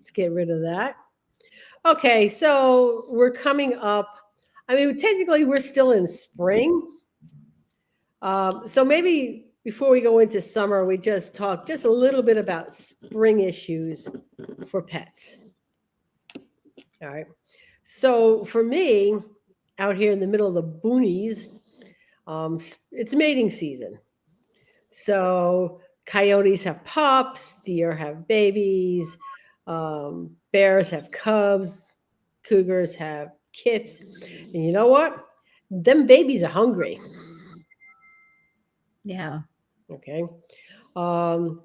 Let's get rid of that. Okay, so we're coming up. I mean, technically, we're still in spring. So maybe before we go into summer, we just talk just a little bit about spring issues for pets. All right. So for me, out here in the middle of the boonies, it's mating season. So coyotes have pups, deer have babies, bears have cubs, cougars have kits. And you know what? Them babies are hungry. Yeah. Okay. Um,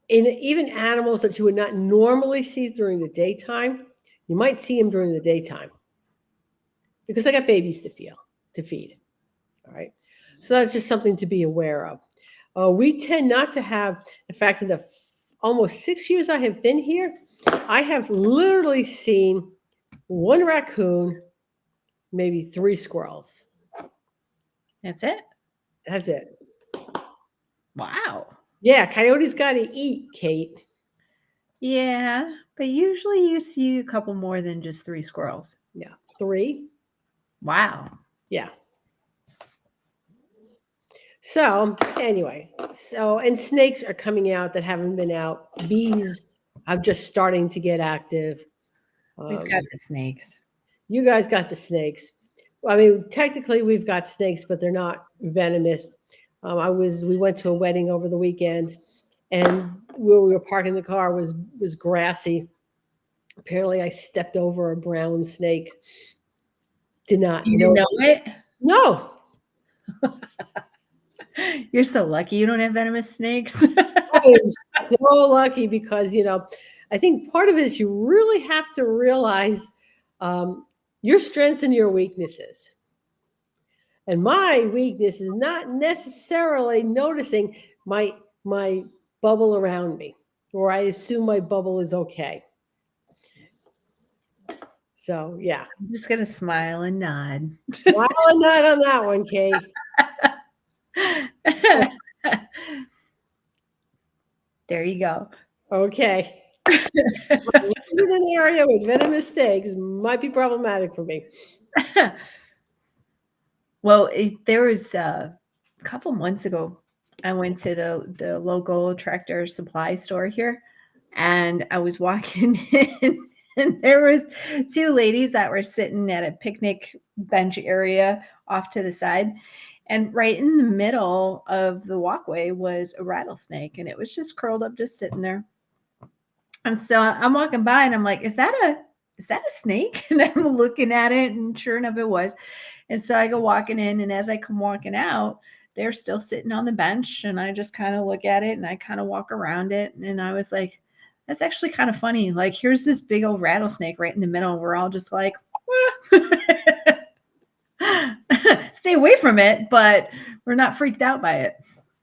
and even animals that you would not normally see during the daytime, you might see them during the daytime because they got babies to feed. All right. So that's just something to be aware of. We tend not to have, in fact, in the almost 6 years I have been here, I have literally seen one raccoon, maybe three squirrels. That's it. That's it. Wow. Yeah, coyotes got to eat, Kate. Yeah, but usually you see a couple more than just three squirrels. Yeah, three. Wow. Yeah. So anyway, and snakes are coming out that haven't been out. Bees are just starting to get active. We've Um, got the snakes. you guys got the snakes. Well, I mean, technically we've got snakes, but they're not venomous. We went to a wedding over the weekend, and where we were parking the car was grassy. Apparently, I stepped over a brown snake. Did not You didn't know notice. it? No, You're so lucky you don't have venomous snakes. I am so lucky because I think part of it is you really have to realize um, your strengths and your weaknesses. And my weakness is not necessarily noticing my bubble around me, or I assume my bubble is okay. So yeah, I'm just gonna smile and nod. smile and nod on that one, Kay. There you go. Okay. Living in an area with venomous snakes might be problematic for me. Well, there was a couple months ago, I went to the local tractor supply store here, and I was walking in, and there was two ladies that were sitting at a picnic bench area off to the side, and right in the middle of the walkway was a rattlesnake, and it was just curled up, just sitting there. And so I'm walking by, and I'm like, "Is that a snake?" And I'm looking at it, and sure enough, it was. And so I go walking in, and as I come walking out, they're still sitting on the bench, and I just kind of look at it, and I kind of walk around it, and I was like, "That's actually kind of funny. Like, here's this big old rattlesnake right in the middle. We're all just like, stay away from it, but we're not freaked out by it."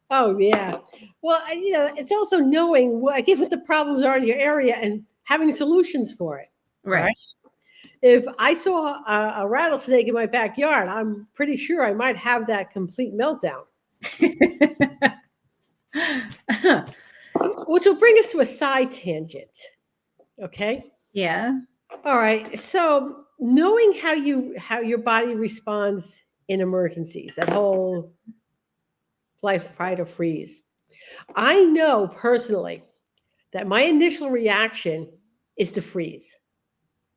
Oh yeah. Well, it's also knowing what the problems are in your area and having solutions for it. All Right. right. If I saw a rattlesnake in my backyard, I'm pretty sure I might have that complete meltdown. Which will bring us to a side tangent. Okay. Yeah. All right. So knowing how your body responds in emergencies, that whole flight, fight, or freeze. I know personally that my initial reaction is to freeze.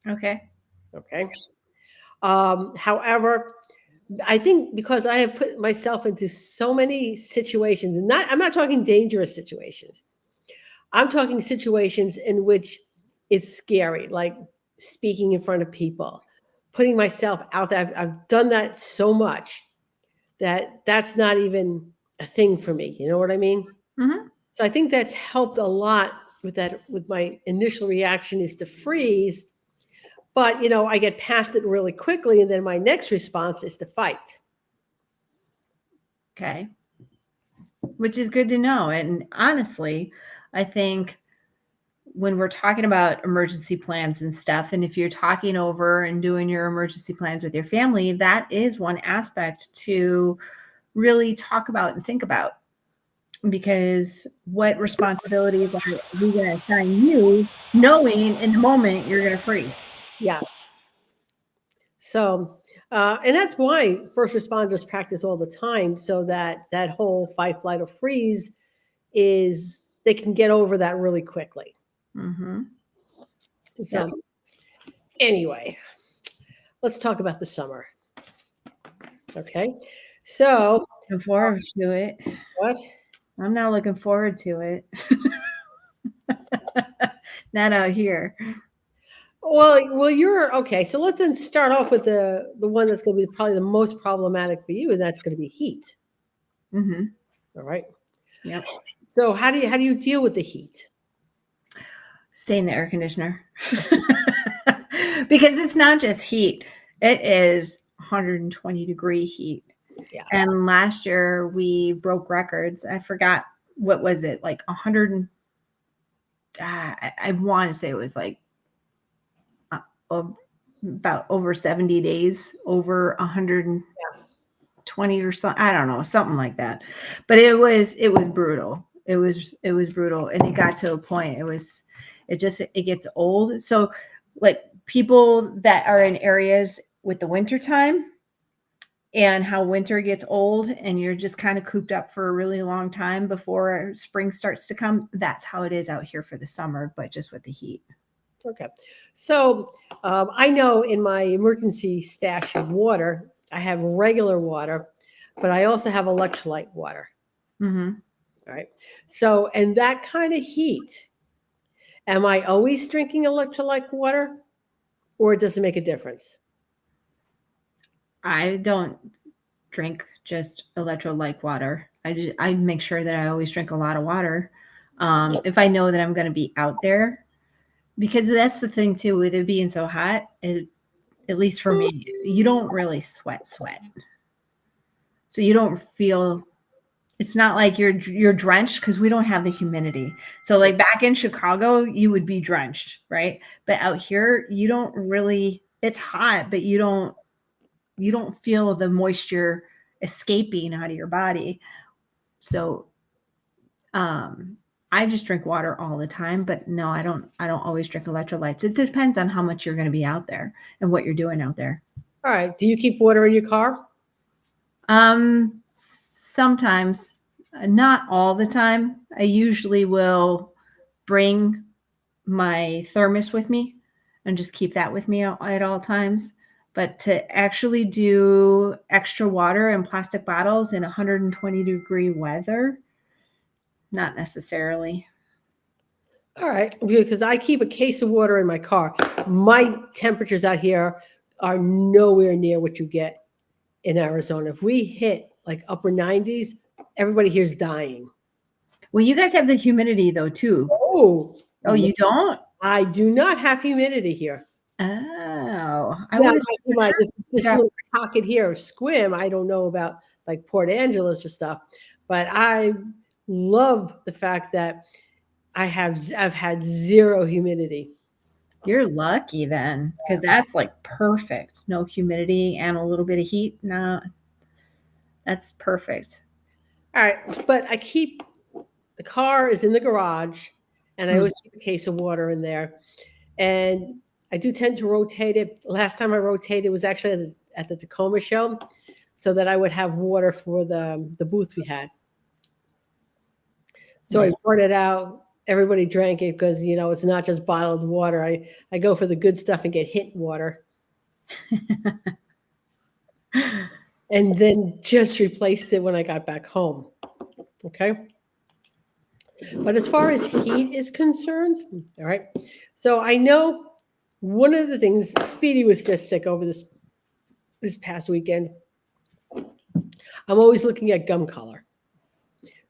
Okay. Okay. However, I think because I have put myself into so many situations, and I'm not talking dangerous situations. I'm talking situations in which it's scary, like speaking in front of people, putting myself out there. I've done that so much that that's not even a thing for me. You know what I mean? Hmm. So I think that's helped a lot with that. With my initial reaction is to freeze, but I get past it really quickly, and then my next response is to fight. Okay. Which is good to know. And honestly, I think when we're talking about emergency plans and stuff, and if you're talking over and doing your emergency plans with your family, that is one aspect to really talk about and think about. because what responsibilities are we going to assign you, knowing in the moment you're going to freeze? Yeah. So, and that's why first responders practice all the time, so that that whole fight, flight, or freeze is they can get over that really quickly. Mm-hmm. So, anyway, let's talk about the summer. Okay. So, Looking forward to it. what? I'm not looking forward to it. Not out here. Well, you're okay. So let's then start off with the one that's going to be probably the most problematic for you, and that's going to be heat. Mm-hmm. All right. Yep. So how do you deal with the heat? Stay in the air conditioner. Because it's not just heat. It is 120-degree heat. Yeah. And last year we broke records. I forgot, what was it? Like 100 I want to say it was like about over 70 days, over 120 or something. I don't know, something like that. But it was brutal. It was brutal, and it got to a point. It gets old. So like people that are in areas with the winter time and how winter gets old and you're just kind of cooped up for a really long time before spring starts to come, that's how it is out here for the summer, but just with the heat. Okay. So I know in my emergency stash of water, I have regular water, but I also have electrolyte water. Mm-hmm. All right. So, and that kind of heat, am I always drinking electrolyte water, or does it make a difference? I don't drink just electrolyte water. I make sure that I always drink a lot of water. If I know that I'm going to be out there, because that's the thing too, with it being so hot, at least for me, you don't really sweat. So you don't feel, it's not like you're drenched, because we don't have the humidity. So like back in Chicago, you would be drenched, right? But out here, you don't really, it's hot, but you don't feel the moisture escaping out of your body. So I just drink water all the time, but no, I don't always drink electrolytes. It depends on how much you're going to be out there and what you're doing out there. All right. Do you keep water in your car? Sometimes, not all the time. I usually will bring my thermos with me and just keep that with me at all times. But to actually do extra water in plastic bottles in 120-degree weather, not necessarily. All right, because I keep a case of water in my car. My temperatures out here are nowhere near what you get in Arizona. If we hit like upper 90s, everybody here's dying. Well, you guys have the humidity though too. Oh, You don't? I do not have humidity here. Oh, I Now, would. this little pocket here of Squim, I don't know about like Port Angeles or stuff, but I love the fact that I've had zero humidity. You're lucky then, because that's like perfect. No humidity and a little bit of heat. No, that's perfect. All right, but I keep the car is in the garage, and I always keep a case of water in there, and I do tend to rotate it. Last time I rotated was actually at the Tacoma show, so that I would have water for the booth we had. So I brought it out. Everybody drank it because it's not just bottled water. I go for the good stuff and get hint water, and then just replaced it when I got back home. Okay. But as far as heat is concerned, all right. So I know one of the things, Speedy was just sick over this past weekend. I'm always looking at gum color.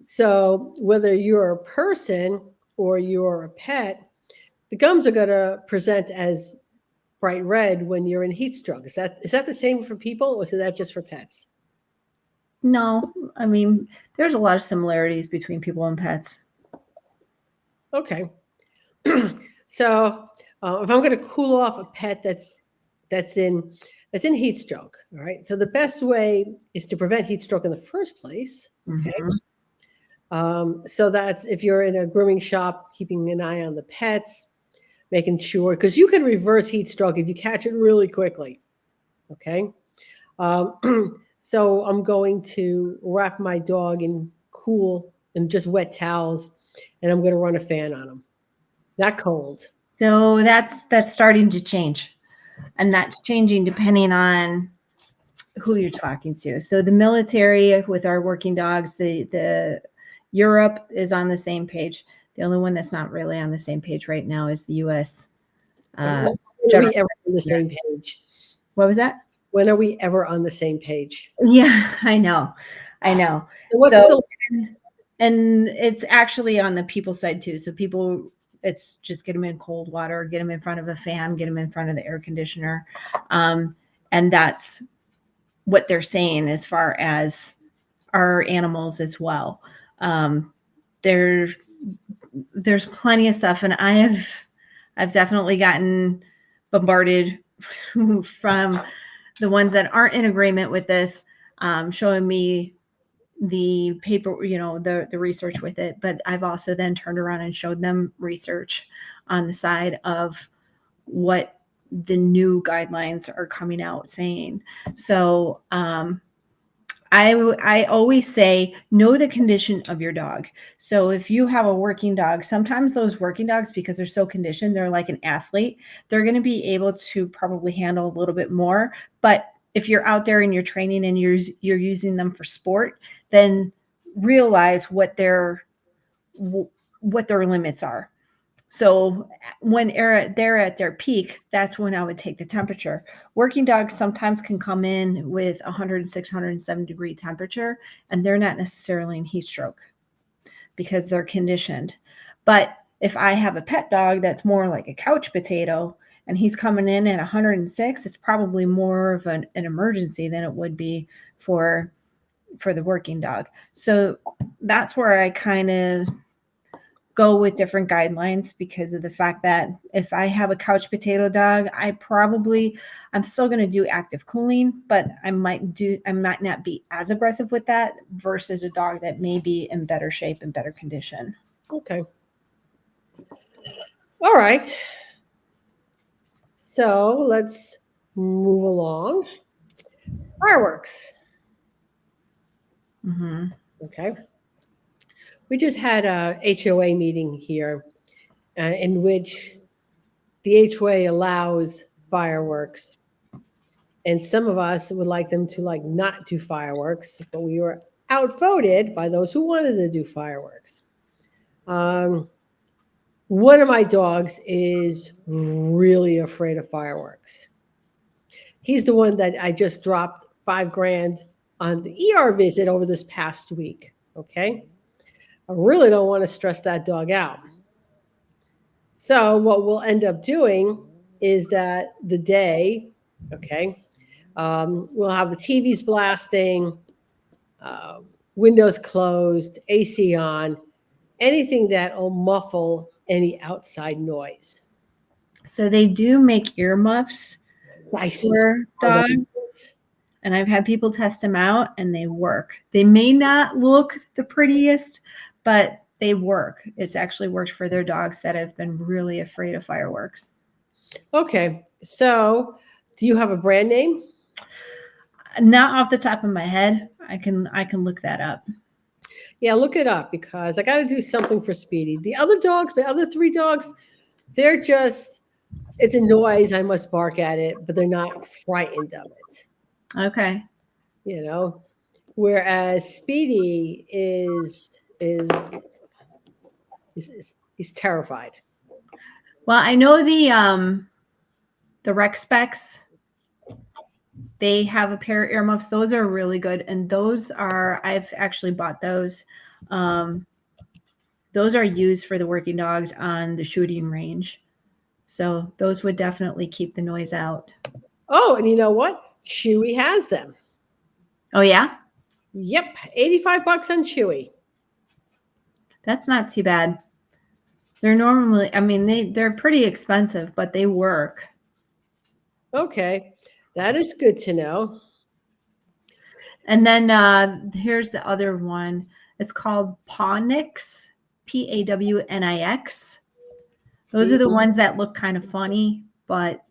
So whether you're a person or you're a pet, the gums are going to present as bright red when you're in heat stroke. Is that the same for people, or is that just for pets? No, I mean, there's a lot of similarities between people and pets. Okay. So if I'm going to cool off a pet that's in heat stroke, all right. So the best way is to prevent heat stroke in the first place. Okay. So that's if you're in a grooming shop, keeping an eye on the pets, making sure, because you can reverse heat stroke if you catch it really quickly. Okay. So I'm going to wrap my dog in cool and just wet towels, and I'm going to run a fan on him. Not cold. So that's starting to change, and that's changing depending on who you're talking to. So the military with our working dogs, the Europe is on the same page. The only one that's not really on the same page right now is the U.S. When are General. we ever on the same page? What was that? When are we ever on the same page? Yeah, I know. And what's So, still and it's actually on the people side too. So people, it's just get them in cold water, get them in front of a fan, get them in front of the air conditioner. And that's what they're saying as far as our animals as well. There's plenty of stuff, and I've definitely gotten bombarded from the ones that aren't in agreement with this, showing me the paper, the research with it. But I've also then turned around and showed them research on the side of what the new guidelines are coming out saying. So I always say, know the condition of your dog. So if you have a working dog, sometimes those working dogs, because they're so conditioned, they're like an athlete, they're going to be able to probably handle a little bit more. But if you're out there and you're training and you're using them for sport, then realize what their limits are. So when they're at their peak, that's when I would take the temperature. Working dogs sometimes can come in with 106, 107 degree temperature, and they're not necessarily in heat stroke because they're conditioned. But if I have a pet dog that's more like a couch potato and he's coming in at 106, it's probably more of an emergency than it would be for the working dog. So that's where I kind of go with different guidelines, because of the fact that if I have a couch potato dog, I'm still going to do active cooling, but I might not be as aggressive with that versus a dog that may be in better shape and better condition. okay. All right. So let's move along. Fireworks. Mm-hmm. Okay. We just had a HOA meeting here in which the HOA allows fireworks. And some of us would like them to not do fireworks, but we were outvoted by those who wanted to do fireworks. One of my dogs is really afraid of fireworks. He's the one that I just dropped $5,000 on the ER visit over this past week. Okay. I really don't want to stress that dog out. So what we'll end up doing is that the day, okay, we'll have the TVs blasting, windows closed, AC on, anything that will muffle any outside noise. So they do make earmuffs for dogs, and I've had people test them out and they work. They may not look the prettiest, but they work. It's actually worked for their dogs that have been really afraid of fireworks. Okay. So do you have a brand name? Not off the top of my head. I can look that up. Yeah, look it up, because I got to do something for Speedy. The other dogs, my other 3 dogs, they're just, it's a noise. I must bark at it, but they're not frightened of it. Okay. Whereas Speedy he's terrified. Well, I know the Rec Specs, they have a pair of earmuffs. Those are really good. And I've actually bought those. Those are used for the working dogs on the shooting range. So those would definitely keep the noise out. Oh, and you know what? Chewy has them. Oh, yeah? Yep. $85 on Chewy. That's not too bad. They're normally, they're pretty expensive, but they work. Okay. That is good to know. And then here's the other one. It's called Pawnix, Pawnix. Those are the ones that look kind of funny, but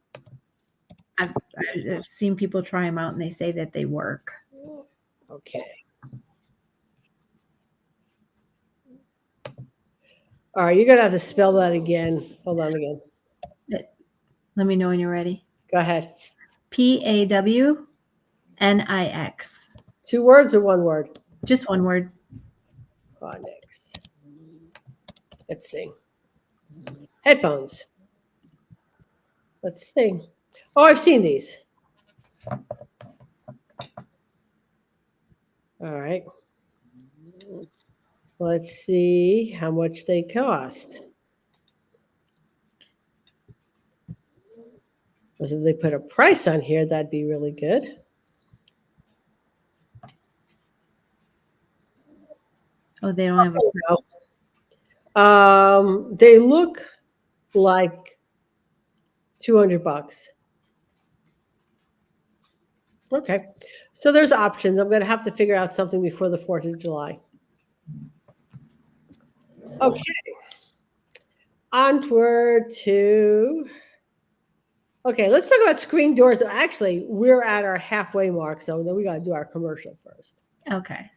I've seen people try them out and they say that they work. Okay. All right, you're gonna have to spell that again. Hold on again. Let me know when you're ready. Go ahead. Pawnix. 2 words or 1 word? Just one word. Phonics. Let's see. Headphones. Let's see. Oh, I've seen these. All right. Let's see how much they cost. Because if they put a price on here, that'd be really good. Oh, they don't have a They look like $200. Okay, so there's options. I'm going to have to figure out something before the 4th of July. Okay, onward to. Okay, let's talk about screen doors. Actually, we're at our halfway mark, so then we got to do our commercial first. Okay.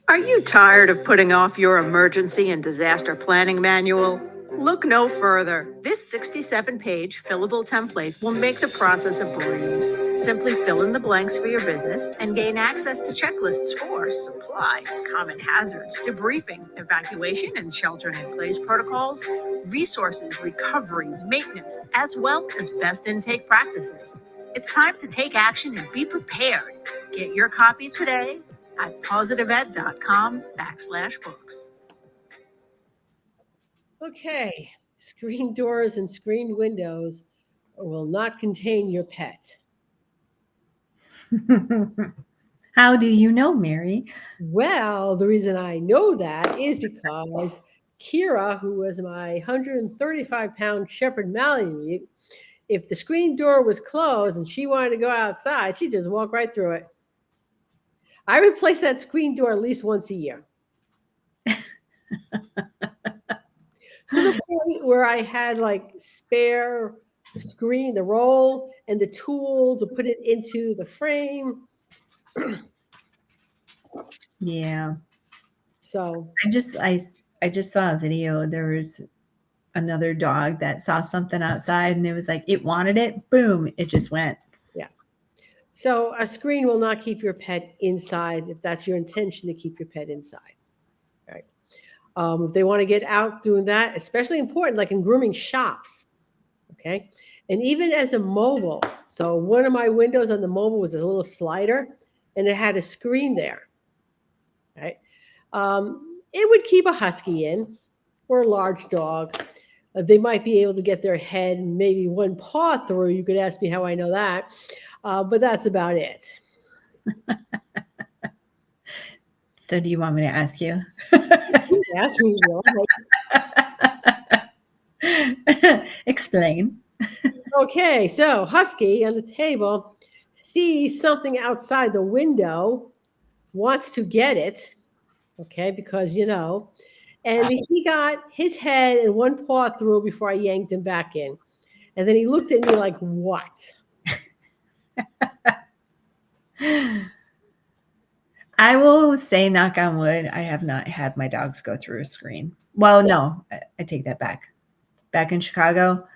Are you tired of putting off your emergency and disaster planning manual? Look no further. This 67-page fillable template will make the process a breeze. Simply fill in the blanks for your business and gain access to checklists for supplies, common hazards, debriefing, evacuation and shelter-in-place protocols, resources, recovery, maintenance, as well as best intake practices. It's time to take action and be prepared. Get your copy today at positiveed.com/books. Okay, screen doors and screen windows will not contain your pet. How do you know, Mary? Well, the reason I know that is because Kira, who was my 135-pound Shepherd Malamute, if the screen door was closed and she wanted to go outside, she'd just walk right through it. I replace that screen door at least once a year. So the point where I had like spare screen, the roll, and the tool to put it into the frame. Yeah. So I just saw a video. There was another dog that saw something outside and it was like it wanted it. Boom, it just went. yeah. So a screen will not keep your pet inside if that's your intention to keep your pet inside. Right. If they want to get out doing that, especially important, like in grooming shops. Okay. And even as a mobile. So one of my windows on the mobile was a little slider and it had a screen there. Right. It would keep a husky in or a large dog. They might be able to get their head and maybe one paw through. You could ask me how I know that. But that's about it. So do you want me to ask you? Ask me. Explain. Okay, so Husky on the table sees something outside the window, wants to get it, okay, because and he got his head and one paw through before I yanked him back in. And then he looked at me like, what? I will say, knock on wood, I have not had my dogs go through a screen. Well, no, I take that back. Back in Chicago,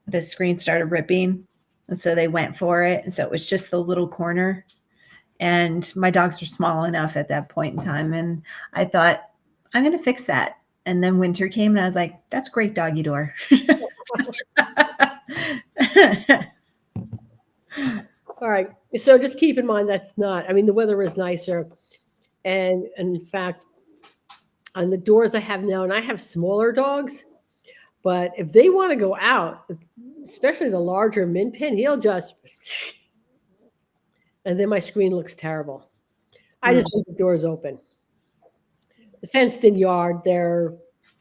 the screen started ripping, and so they went for it. And so it was just the little corner. And my dogs were small enough at that point in time. And I thought, I'm going to fix that. And then winter came, and I was like, that's great doggy door. All right. So just keep in mind that's not, I mean, the weather is nicer. And in fact, on the doors I have now, and I have smaller dogs, but if they want to go out, especially the larger Min Pin, he'll just, and then my screen looks terrible. I just leave the doors open. The fenced in yard, they're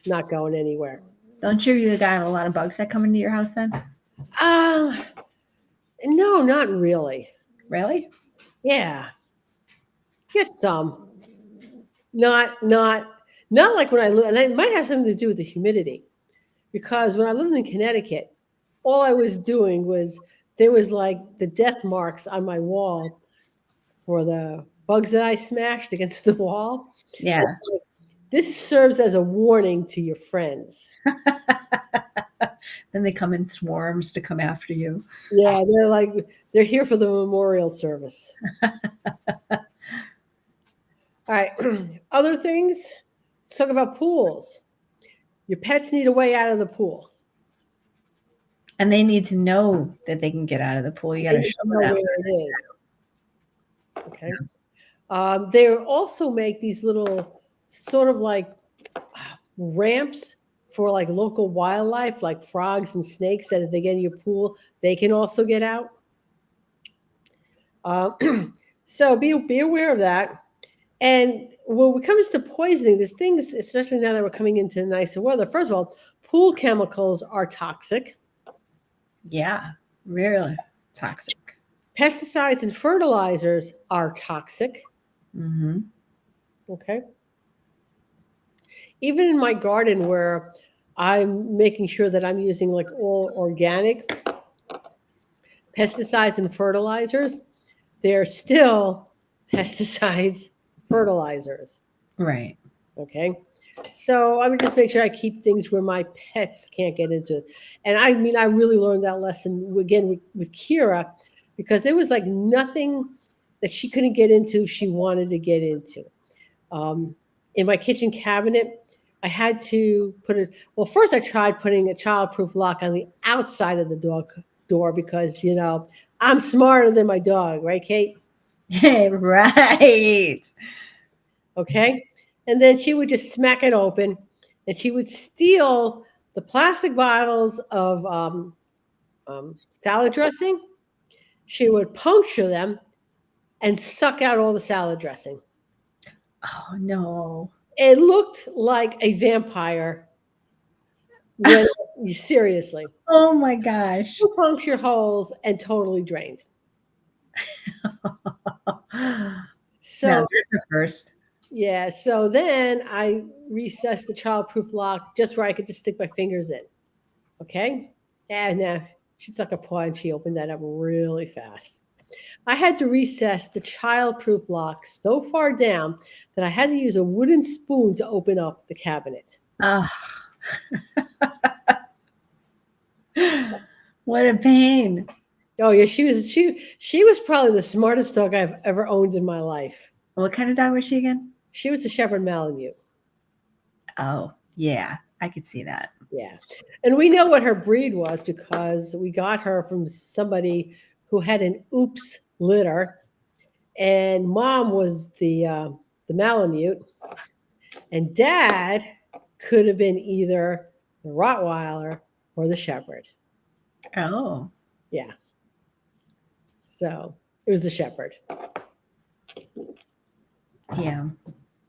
not going anywhere. Don't you got a lot of bugs that come into your house then? No, not really. Really? Yeah. Get some. Not like when I live, and it might have something to do with the humidity, because when I lived in Connecticut, all I was doing was there was like the death marks on my wall for the bugs that I smashed against the wall. Yeah. It's like, this serves as a warning to your friends. Then they come in swarms to come after you. Yeah, they're here for the memorial service. All right. Other things. Let's talk about pools. Your pets need a way out of the pool. And they need to know that they can get out of the pool. You got They to need show to know them. where it is. Okay. They also make these little sort of like ramps for like local wildlife, like frogs and snakes, that if they get in your pool, they can also get out. So be aware of that. And when it comes to poisoning, there's things, especially now that we're coming into nicer weather. First of all, pool chemicals are toxic. Yeah, really toxic. Pesticides and fertilizers are toxic. Mm-hmm. Okay. Even in my garden, where I'm making sure that I'm using like all organic pesticides and fertilizers, they're still pesticides, fertilizers. Right. Okay. So I would just make sure I keep things where my pets can't get into it. And I mean, I really learned that lesson again with Kira, because there was like nothing that she couldn't get into, she wanted to get into. In my kitchen cabinet, I had to put it, well, first I tried putting a childproof lock on the outside of the door because, I'm smarter than my dog, right, Kate? Right. Okay. And then she would just smack it open, and she would steal the plastic bottles of salad dressing. She would puncture them and suck out all the salad dressing. Oh no. It looked like a vampire. When seriously, Oh my gosh. puncture holes and totally drained. No, So that's the first. yeah, so then I recessed the childproof lock just where I could just stick my fingers in. Okay, and she took a paw and she opened that up really fast. I had to recess the childproof lock so far down that I had to use a wooden spoon to open up the cabinet. Oh. What a pain. Oh yeah, she was probably the smartest dog I've ever owned in my life. What kind of dog was she again? She was a Shepherd Malamute. Oh, yeah. I could see that. Yeah, and we know what her breed was because we got her from somebody who had an oops litter, and mom was the Malamute, and dad could have been either the Rottweiler or the Shepherd. Oh. Yeah. So it was the Shepherd. Yeah.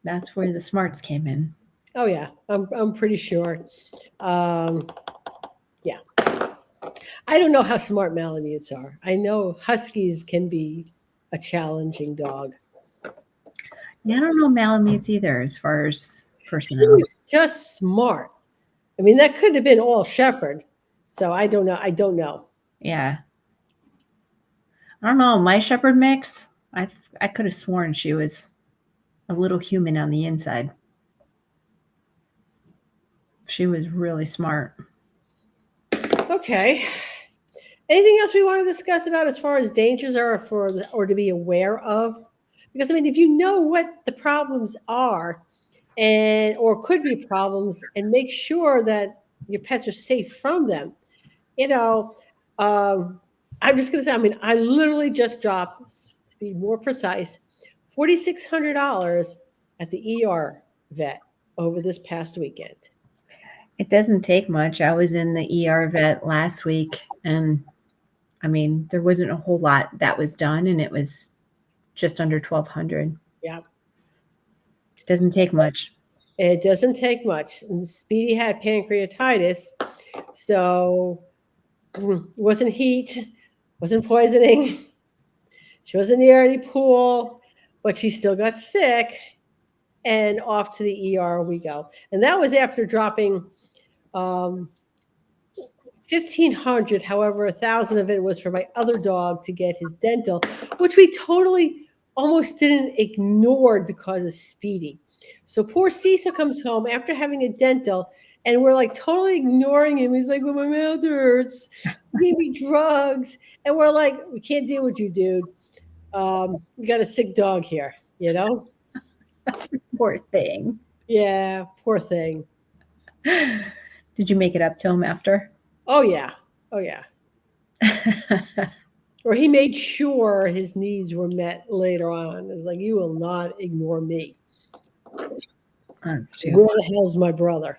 That's where the smarts came in. Oh yeah, I'm pretty sure. Yeah. I don't know how smart Malamutes are. I know Huskies can be a challenging dog. Yeah, I don't know Malamutes either as far as He personnel. was just smart. I mean, that could have been all Shepherd. So I don't know. I don't know. Yeah. I don't know. My shepherd mix, I could have sworn she was a little human on the inside. She was really smart. Okay. Anything else we want to discuss about as far as dangers are or to be aware of? Because I mean, if you know what the problems are, or could be problems, and make sure that your pets are safe from them. I'm just going to say, I mean, I literally just dropped, to be more precise, $4,600 at the ER vet over this past weekend. It doesn't take much. I was in the ER vet last week, and I mean, there wasn't a whole lot that was done, and it was just under $1,200. Yeah. Doesn't take much. It doesn't take much. And Speedy had pancreatitis, so it wasn't heat, wasn't poisoning. She wasn't near any pool. but she still got sick, and off to the ER we go. And that was after dropping 1,500. However, 1,000 of it was for my other dog to get his dental, which we totally almost didn't ignore because of Speedy. So poor Cecil comes home after having a dental, and we're like totally ignoring him. He's like, well, my mouth hurts. Give me drugs. And we're like, we can't deal with you, dude. We got a sick dog here, you know? Poor thing. Yeah, poor thing. Did you make it up to him after? Oh, yeah. Oh, yeah. Or he made sure his needs were met later on. It's like, you will not ignore me. That's too. Where the hell's my brother?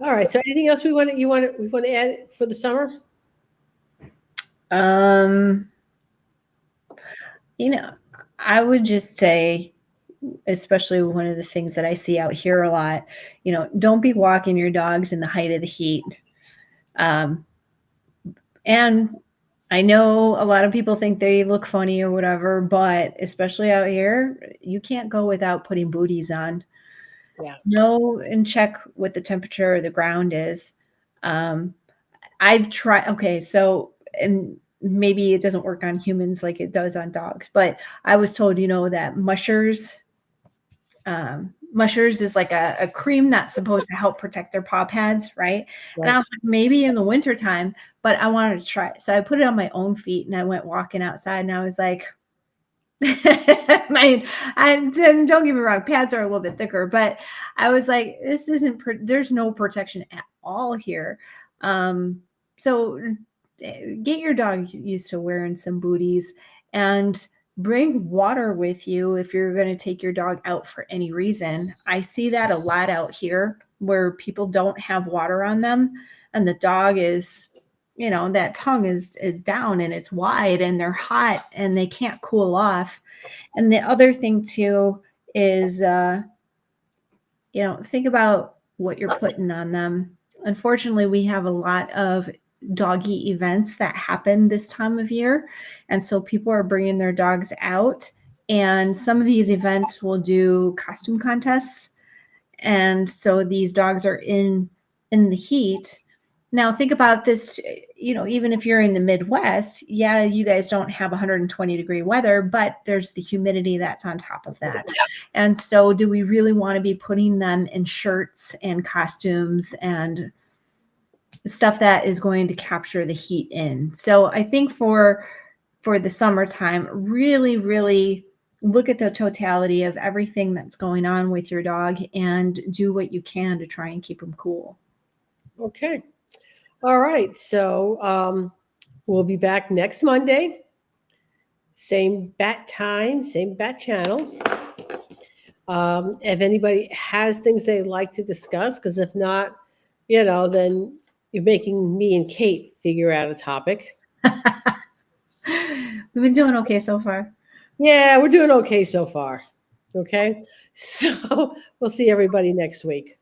All right. So anything else we want to add for the summer? You know, I would just say, especially one of the things that I see out here a lot, you know, don't be walking your dogs in the height of the heat. And I know a lot of people think they look funny or whatever, but especially out here, you can't go without putting booties on. Yeah. Know and check what the temperature of the ground is. I've tried, okay, so, and maybe it doesn't work on humans like it does on dogs, but I was told, you know, that Mushers is like a cream that's supposed to help protect their paw pads, right? And I was like, maybe in the wintertime, but I wanted to try it. So I put it on my own feet and I went walking outside and I was like, and don't get me wrong, pads are a little bit thicker, but I was like, this isn't, there's no protection at all here. So get your dog used to wearing some booties, and bring water with you if you're going to take your dog out for any reason. I see that a lot out here where people don't have water on them and the dog is, you know, that tongue is down and it's wide and they're hot and they can't cool off. And the other thing too is, you know, think about what you're putting on them. Unfortunately, we have a lot of doggy events that happen this time of year. And so people are bringing their dogs out, and some of these events will do costume contests. And so these dogs are in the heat. Now think about this, you know, even if you're in the Midwest, yeah, you guys don't have 120-degree weather, but there's the humidity that's on top of that. And so do we really want to be putting them in shirts and costumes and stuff that is going to capture the heat in? So I think for the summertime, really, really look at the totality of everything that's going on with your dog and do what you can to try and keep them cool. Okay. All right. So we'll be back next Monday. Same bat time, same bat channel. If anybody has things they'd like to discuss, because if not, you know, then you're making me and Kate figure out a topic. We've been doing okay so far. Yeah, we're doing okay so far. Okay. So we'll see everybody next week.